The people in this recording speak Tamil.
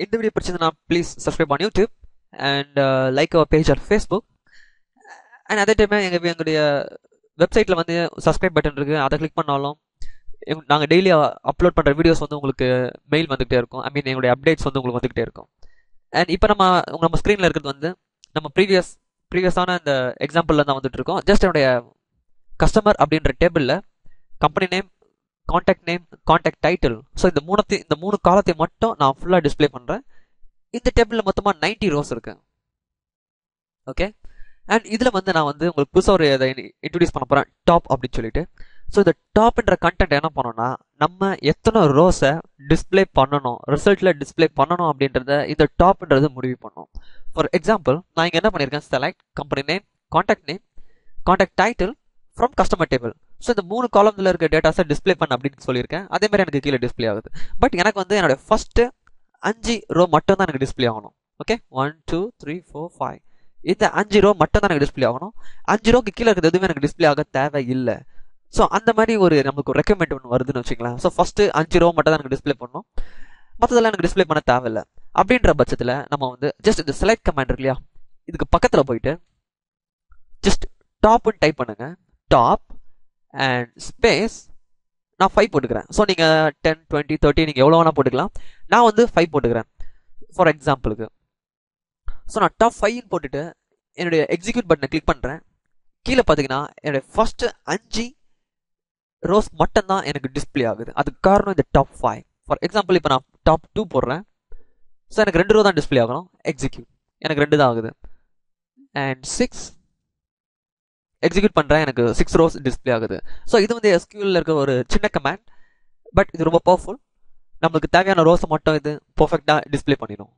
இந்த வீடியோ பிடிச்சதுன்னா please subscribe on YouTube and like our page on Facebook. And அதே டைம் எங்களுடைய வெப்சைட்டில் வந்து சப்ஸ்கிரைப் பட்டன் இருக்குது, அதை கிளிக் பண்ணாலும் நாங்கள் டெய்லி அப்லோட் பண்ணுற வீடியோஸ் வந்து உங்களுக்கு மெயில் வந்துகிட்டே இருக்கும். ஐ மீன் எங்களுடைய அப்டேட்ஸ் வந்து உங்களுக்கு வந்துகிட்டே இருக்கும். அண்ட் இப்போ நம்ம ஸ்க்ரீனில் இருக்கிறது வந்து நம்ம ப்ரீவியஸான இந்த எக்ஸாம்பிளில் தான் வந்துட்டு இருக்கோம். ஜஸ்ட் என்னுடைய கஸ்டமர் அப்படின்ற டேபிளில் company name, contact name, contact title, so இந்த மூணு காலத்தை மட்டும் நான் ஃபுல்லாக டிஸ்பிளே பண்ணுறேன். இந்த டேபிளில் மொத்தமாக 90 ரோஸ் இருக்கு. ஓகே, அண்ட் இதில் வந்து நான் வந்து உங்களுக்கு புதுசாக ஒரு இதை இன்ட்ரடியூஸ் பண்ண போகிறேன், டாப் அப்படின்னு சொல்லிட்டு. ஸோ இந்த டாப்ன்ற கண்டென்ட் என்ன பண்ணோம்னா, நம்ம எத்தனை ரோஸை டிஸ்பிளே பண்ணணும், ரிசல்ட்டில் டிஸ்பிளே பண்ணணும் அப்படின்றத இந்த டாப்ன்றது முடிவு பண்ணணும். ஃபார் எக்ஸாம்பிள், நான் இங்கே என்ன பண்ணியிருக்கேன், select company name, contact title from customer table. So இந்த 3 காலம்ல இருக்க டேட்டாஸை டிஸ்பிளே பண்ண அப்படின்னு சொல்லியிருக்கேன். அதே மாதிரி எனக்கு கீழே டிஸ்பிளே ஆகுது. பட் எனக்கு வந்து என்னோட ஃபர்ஸ்ட் 5 ரோ மட்டும் தான் எனக்கு டிஸ்பிளே ஆகணும். ஓகே, 1 2 3 4 5 இந்த 5 ரோ மட்டும் தான் எனக்கு டிஸ்பிளே ஆகணும். 5 ரோக்கு கீழே இருக்கிறது எதுவுமே எனக்கு டிஸ்பிளே ஆக தேவை இல்லை. ஸோ அந்த மாதிரி நமக்கு ஒரு ரெக்கமெண்ட் ஒன்று வருதுன்னு வச்சுக்கலாம். ஸோ ஃபர்ஸ்ட் 5 ரோ மட்டும் தான் எனக்கு டிஸ்பிளே பண்ணணும், மற்றதெல்லாம் எனக்கு டிஸ்பிளே பண்ண தேவையில்லை. அப்படின்ற பட்சத்தில் நம்ம வந்து ஜஸ்ட் இந்த செலக்ட் கமாண்ட் இருக்கு இல்லையா, இதுக்கு பக்கத்தில் போயிட்டு ஜஸ்ட் டாப்னு டைப் பண்ணுங்க. டாப் அண்ட் ஸ்பேஸ் நான் 5 போட்டுக்கிறேன். ஸோ நீங்கள் 10 20 30 நீங்கள் எவ்வளோ வேணால் போட்டுக்கலாம். நான் வந்து 5 போட்டுக்கிறேன் ஃபார் எக்ஸாம்பிளுக்கு. ஸோ நான் டாப் 5 போட்டுட்டு என்னுடைய எக்ஸிக்யூட் பட்டனை கிளிக் பண்ணுறேன். கீழே பார்த்தீங்கன்னா என்னுடைய ஃபர்ஸ்ட் 5 ரோஸ் மட்டும்தான் எனக்கு டிஸ்பிளே ஆகுது. அதுக்கு காரணம் இந்த டாப் 5. ஃபார் எக்ஸாம்பிள் இப்போ நான் டாப் 2 போடுறேன். ஸோ எனக்கு 2 ரோ தான் டிஸ்பிளே ஆகணும். எக்ஸிக்யூட், எனக்கு 2 தான் ஆகுது. அண்ட் 6 எக்ஸிக்யூட் பண்ணுறேன், எனக்கு 6 ரோஸ் டிஸ்பிளே ஆகுது. ஸோ இது வந்து எஸ்கியூஎல்ல இருக்க ஒரு சின்ன கமாண்ட், பட் இது ரொம்ப பவர்ஃபுல். நம்மளுக்கு தேவையான ரோஸை மட்டும் இது பர்ஃபெக்டாக டிஸ்பிளே பண்ணிடும்.